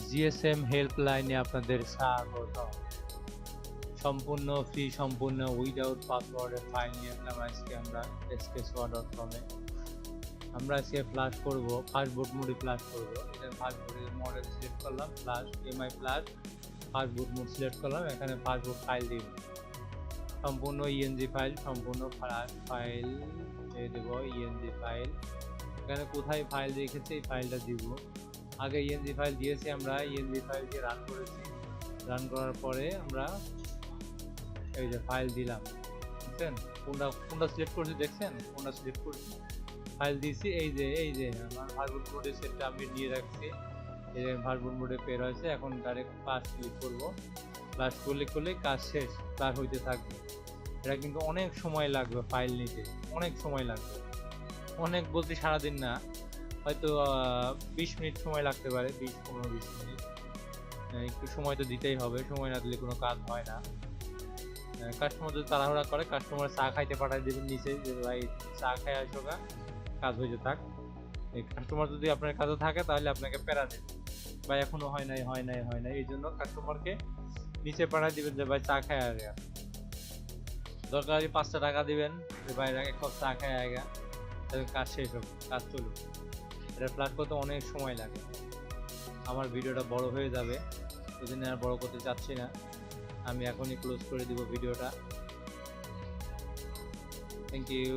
GSM হেল্পলাইনে আপনাদের স্বাগত। সম্পূর্ণ ফ্রি, সম্পূর্ণ উইদাউট পাসওয়ার্ডের ফাইল নিয়ে আসলাম আজকে আমরা sksoa.com-এ। আমরা আজকে ফ্লাশ করব, ফাস্ট বুট মোডে ফ্লাশ করব। এটা ফাস্ট বুটের মডেল সিলেক্ট করলাম, প্লাস এমআই প্লাস ফাস্ট বুট মোড সিলেক্ট করলাম। এখানে ফাস্ট বুট ফাইল দিব, সম্পূর্ণ ইএনজি ফাইল, সম্পূর্ণ ফ্লাশ ফাইল দিয়ে দেব। ইএনজি ফাইল এখানে কোথায় ফাইল রেখেছে এই ফাইলটা দিব। আগে ইএনজি ফাইল দিয়েছি, আমরা ইএনজি ফাইল দিয়ে রান করেছি। রান করার পরে আমরা এই যে ফাইল দিলাম, বুঝছেন কোনটা সিলেক্ট করছি, দেখছেন কোনটা সিলেক্ট করছি, ফাইল দিয়েছি। এই যে আমার ভার্বুট মোডের সেটটা আমি নিয়ে রাখছি। এই যে ভার্বুট মোডে পের হয়েছে। এখন ডাইরেক্ট প্লাস ক্লিক করব, প্লাস করলে কাজ শেষ, প্লাস হইতে থাকবে। এটা কিন্তু অনেক সময় লাগবে ফাইল নিতে, অনেক সময় লাগবে। অনেক বলতে সারাদিন না, হয়তো 20 মিনিট সময় লাগতে পারে, 15-20 মিনিট। একটু সময় তো দিতেই হবে, সময় না দিলে কোনো কাজ হয় না। কাস্টমার যদি তাড়াহুড়া করে, কাস্টমার চা খাইতে পাঠাই দেবেন নিচে, যে ভাই চা খাই আসো গা, কাজ হইতে থাক। এই কাস্টমার যদি আপনার কাছে থাকে তাহলে আপনাকে প্যারা দেবে, ভাই এখনো হয় নাই। এই জন্য কাস্টমারকে নিচে পাঠাই দিবেন যে ভাই চা খাই আগে। দরকার 5টা টাকা দিবেন যে ভাই এক কাপ চা খাই আগে, কাজ শেষ হোক, কাজ চলুক। এটা ফ্লাশ করতে অনেক সময় লাগে। আমার ভিডিওটা বড় হয়ে যাবে, এই জন্য আর বড় করতে চাচ্ছি না। আমি এখনই ক্লোজ করে দিব ভিডিওটা। Thank you.